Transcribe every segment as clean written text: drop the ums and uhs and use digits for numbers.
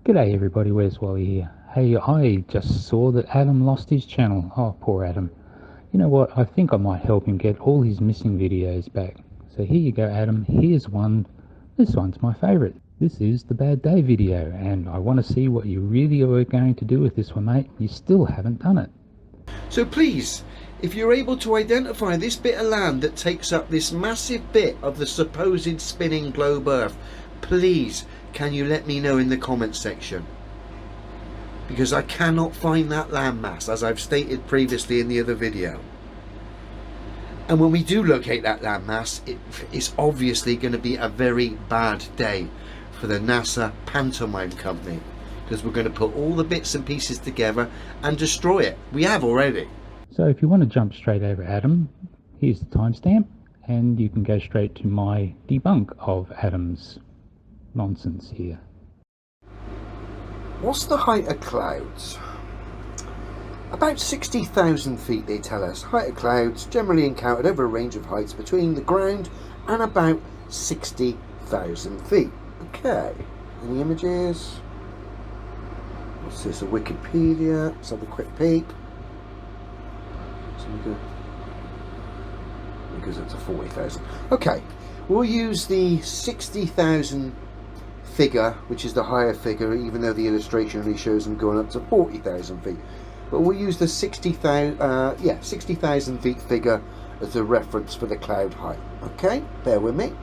G'day everybody, where's Wally here? Hey, I just saw that Adam lost his channel. Oh, poor Adam. You know what, I think I might help him get all his missing videos back. So here you go, Adam, here's one. This one's my favourite. This is the Bad Day video, and I want to see what you really are going to do with this one, mate. You still haven't done it. So please, if you're able to identify this bit of land that takes up this massive bit of the supposed spinning globe Earth, please can you let me know in the comments section, because I cannot find that landmass, as I've stated previously in the other video. And when we do locate that landmass, it's obviously going to be a very bad day for the NASA pantomime company, because we're going to put all the bits and pieces together and destroy it. We have already. So if you want to jump straight over Adam, here's the timestamp, and you can go straight to my debunk of Adam's nonsense here. What's the height of clouds? About 60,000 feet, they tell us. Height of clouds generally encountered over a range of heights between the ground and about 60,000 feet. Okay, any images? What's this, a Wikipedia? Let's have a quick peek. Because it's a 40,000. Okay, we'll use the 60,000 figure, which is the higher figure, even though the illustration only shows them going up to 40,000 feet. But we'll use the 60,000 feet figure as a reference for the cloud height. Okay, bear with me.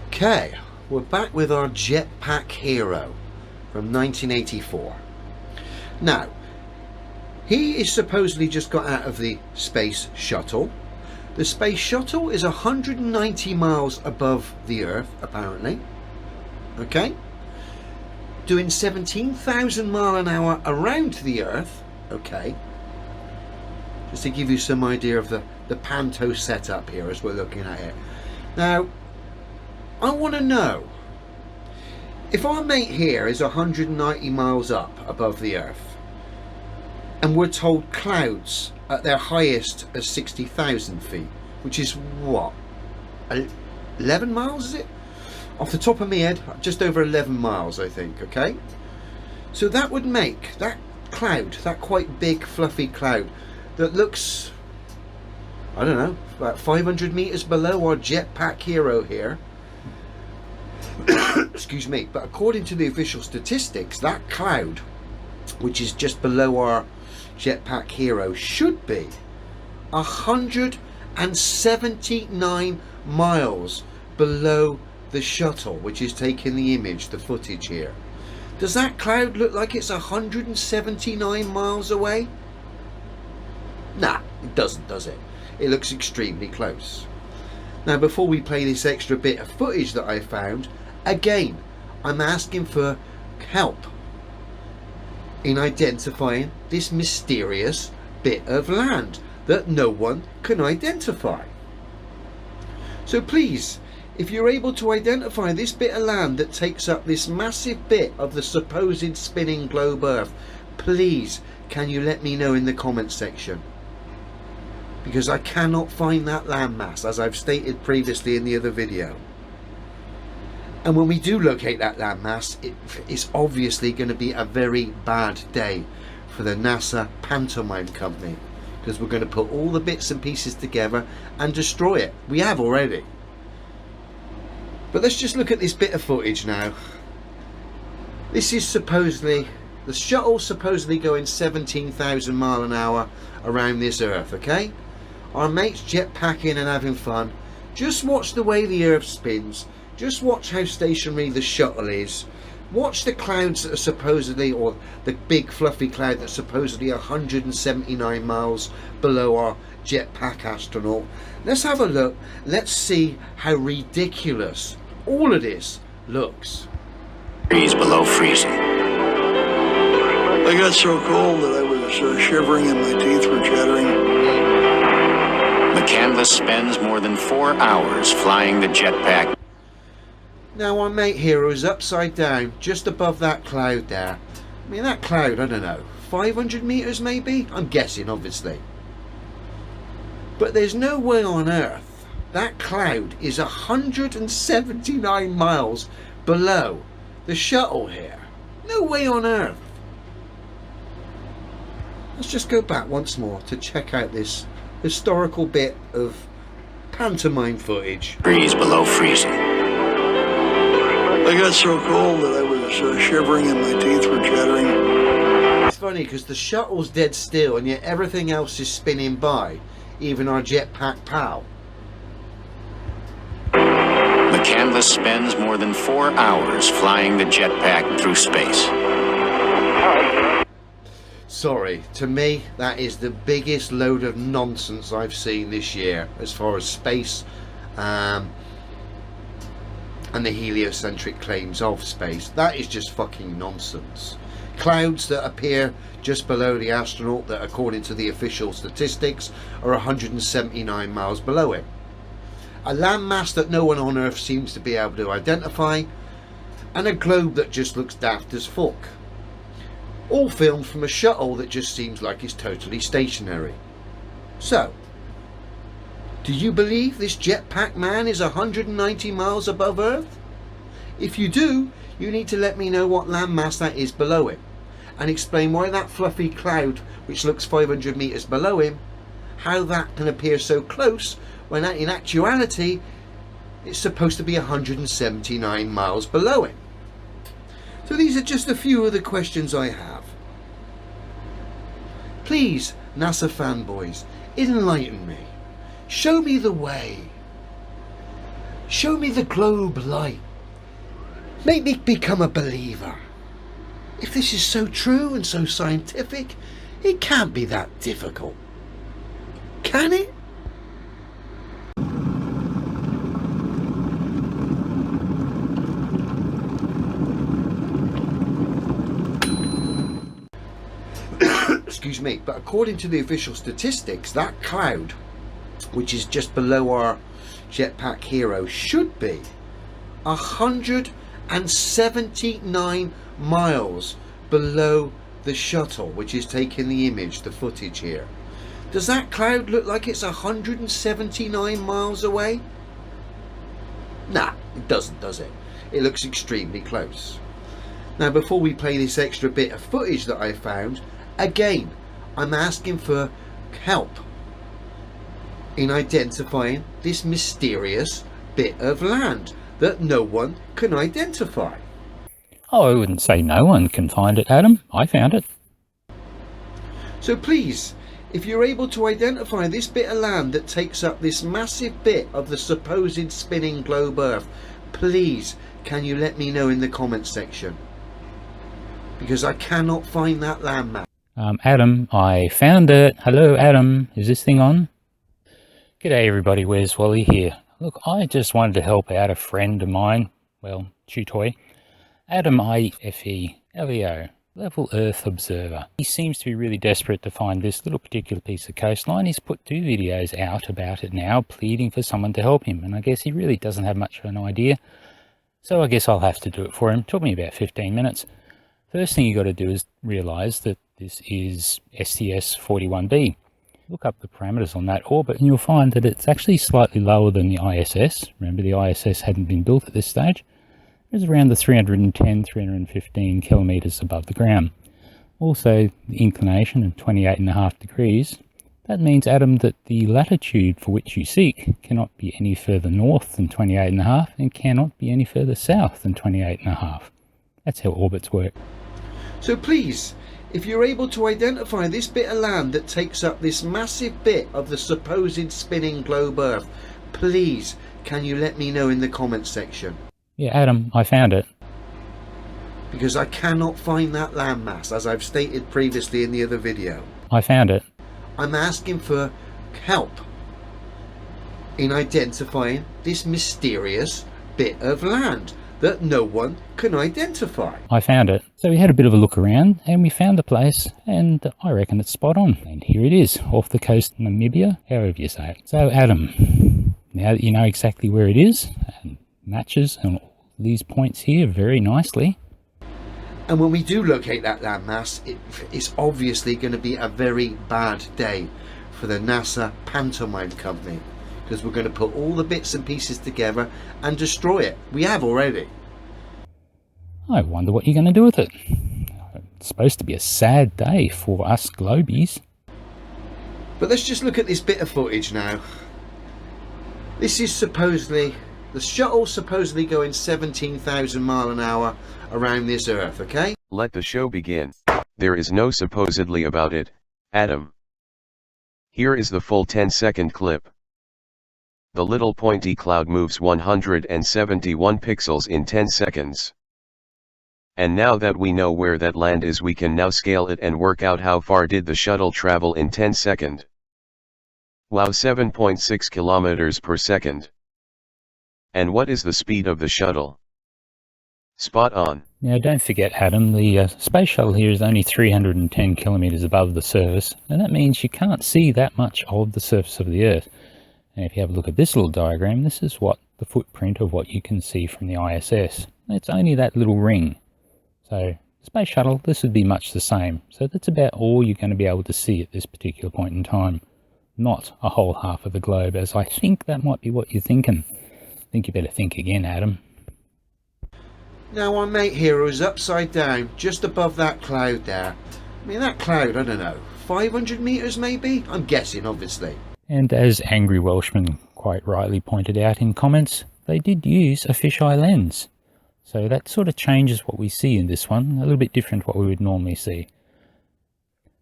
Okay, we're back with our jetpack hero from 1984. Now, he is supposedly just got out of the space shuttle. The space shuttle is 190 miles above the Earth, apparently. Okay? Doing 17,000 miles an hour around the Earth. Okay? Just to give you some idea of the panto setup here as we're looking at it. Now, I want to know, if our mate here is 190 miles up above the Earth, and we're told clouds at their highest are 60,000 feet, which is what, 11 miles, is it? Off the top of my head, just over 11 miles, I think. Okay, so that would make that cloud, that quite big fluffy cloud that looks, I don't know, about 500 meters below our jetpack hero here. Excuse me, but according to the official statistics, that cloud, which is just below our jetpack hero, should be 179 miles below the shuttle, which is taking the image, the footage here. Does that cloud look like it's 179 miles away? Nah, it doesn't, does it? It looks extremely close. Now, before we play this extra bit of footage that I found, again, I'm asking for help in identifying this mysterious bit of land that no one can identify. So please, if you're able to identify this bit of land that takes up this massive bit of the supposed spinning globe Earth, please can you let me know in the comments section, because I cannot find that landmass, as I've stated previously in the other video. And when we do locate that landmass, it's obviously going to be a very bad day for the NASA pantomime company, because we're going to put all the bits and pieces together and destroy it. We have already. But let's just look at this bit of footage now. This is supposedly the shuttle, supposedly going 17,000 miles an hour around this Earth. Okay, our mates jetpacking and having fun. Just watch the way the Earth spins. Just watch how stationary the shuttle is. Watch the clouds that are supposedly, or the big fluffy cloud that's supposedly 179 miles below our jetpack astronaut. Let's have a look. Let's see how ridiculous all of this looks. Degrees below freezing. I got so cold that I was shivering and my teeth were chattering. The canvas spends more than 4 hours flying the jetpack. Now our mate here is upside down just above that cloud there. I mean, that cloud, I don't know, 500 meters maybe? I'm guessing, obviously. But there's no way on Earth that cloud is 179 miles below the shuttle here. No way on earth. Let's just go back once more to check out this historical bit of pantomime footage. Degrees below freezing. I got so cold that I was shivering and my teeth were chattering. It's funny because the shuttle's dead still and yet everything else is spinning by, even our jetpack pal. The canvas spends more than 4 hours flying the jetpack through space. Sorry, to me that is the biggest load of nonsense I've seen this year as far as space and the heliocentric claims of space. That is just fucking nonsense. Clouds that appear just below the astronaut that according to the official statistics are 179 miles below him. A landmass that no one on Earth seems to be able to identify, and a globe that just looks daft as fuck. All filmed from a shuttle that just seems like it's totally stationary. So, do you believe this jetpack man is 190 miles above Earth? If you do, you need to let me know what landmass that is below him, and explain why that fluffy cloud which looks 500 meters below him, how that can appear so close when in actuality it's supposed to be 179 miles below him. So these are just a few of the questions I have. Please, NASA fanboys, enlighten me. Show me the way. Show me the globe light. Make me become a believer. If this is so true and so scientific, it can't be that difficult. Can it? Excuse me, but according to the official statistics, that cloud, which is just below our jetpack hero, should be 179 miles below the shuttle, which is taking the image, the footage here. Does that cloud look like it's 179 miles away? Nah, it doesn't, does it? It looks extremely close. Now, before we play this extra bit of footage that I found, again, I'm asking for help in identifying this mysterious bit of land that no one can identify. Oh, I wouldn't say no one can find it, Adam. I found it. So please, if you're able to identify this bit of land that takes up this massive bit of the supposed spinning globe Earth, please, can you let me know in the comments section? Because I cannot find that landmass. Adam, I found it. Hello, Adam. Is this thing on? G'day, everybody. Where's Wally here? Look, I just wanted to help out a friend of mine. Well, Chutoy. Adam IFE-LEO, Level Earth Observer. He seems to be really desperate to find this little particular piece of coastline. He's put 2 videos out about it now, pleading for someone to help him. And I guess he really doesn't have much of an idea. So I guess I'll have to do it for him. It took me about 15 minutes. First thing you got to do is realise that this is STS-41b. Look up the parameters on that orbit and you'll find that it's actually slightly lower than the ISS. Remember, the ISS hadn't been built at this stage. It's around the 310, 315 kilometres above the ground. Also, the inclination of 28.5 degrees. That means, Adam, that the latitude for which you seek cannot be any further north than 28.5 and cannot be any further south than 28.5. That's how orbits work. So please, if you're able to identify this bit of land that takes up this massive bit of the supposed spinning globe Earth, please, can you let me know in the comments section? Yeah, Adam, I found it. Because I cannot find that landmass, as I've stated previously in the other video. I found it. I'm asking for help in identifying this mysterious bit of land that no one can identify. I found it. So we had a bit of a look around and we found the place, and I reckon it's spot on. And here it is, off the coast of Namibia, however you say it. So Adam, now that you know exactly where it is, and matches on all these points here very nicely. And when we do locate that landmass, it's obviously going to be a very bad day for the NASA pantomime company, because we're going to put all the bits and pieces together and destroy it. We have already. I wonder what you're going to do with it. It's supposed to be a sad day for us globies. But let's just look at this bit of footage now. This is supposedly, the shuttle supposedly going 17,000 miles an hour around this Earth, okay? Let the show begin. There is no supposedly about it, Adam. Here is the full 10-second clip. The little pointy cloud moves 171 pixels in 10 seconds. And now that we know where that land is, we can now scale it and work out how far did the shuttle travel in 10 seconds. Wow, 7.6 kilometers per second. And what is the speed of the shuttle? Spot on. Now don't forget, Adam, the space shuttle here is only 310 kilometers above the surface, and that means you can't see that much of the surface of the Earth. And if you have a look at this little diagram, this is what the footprint of what you can see from the ISS. It's only that little ring. So space shuttle, this would be much the same. So that's about all you're going to be able to see at this particular point in time. Not a whole half of the globe, as I think that might be what you're thinking. I think you better think again, Adam. Now our mate here is upside down, just above that cloud there. I mean, that cloud, I don't know, 500 meters maybe? I'm guessing, obviously. And as Angry Welshman quite rightly pointed out in comments, they did use a fisheye lens. So that sort of changes what we see in this one, a little bit different what we would normally see.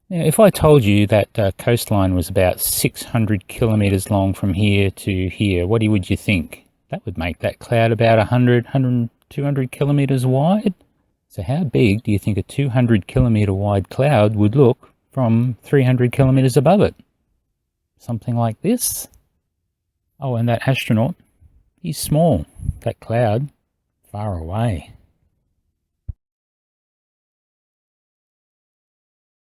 Now, if I told you that coastline was about 600 kilometers long from here to here, what would you think? That would make that cloud about 200 kilometers wide. So how big do you think a 200 kilometer wide cloud would look from 300 kilometers above it? Something like this. Oh, and that astronaut, he's small. That cloud, far away.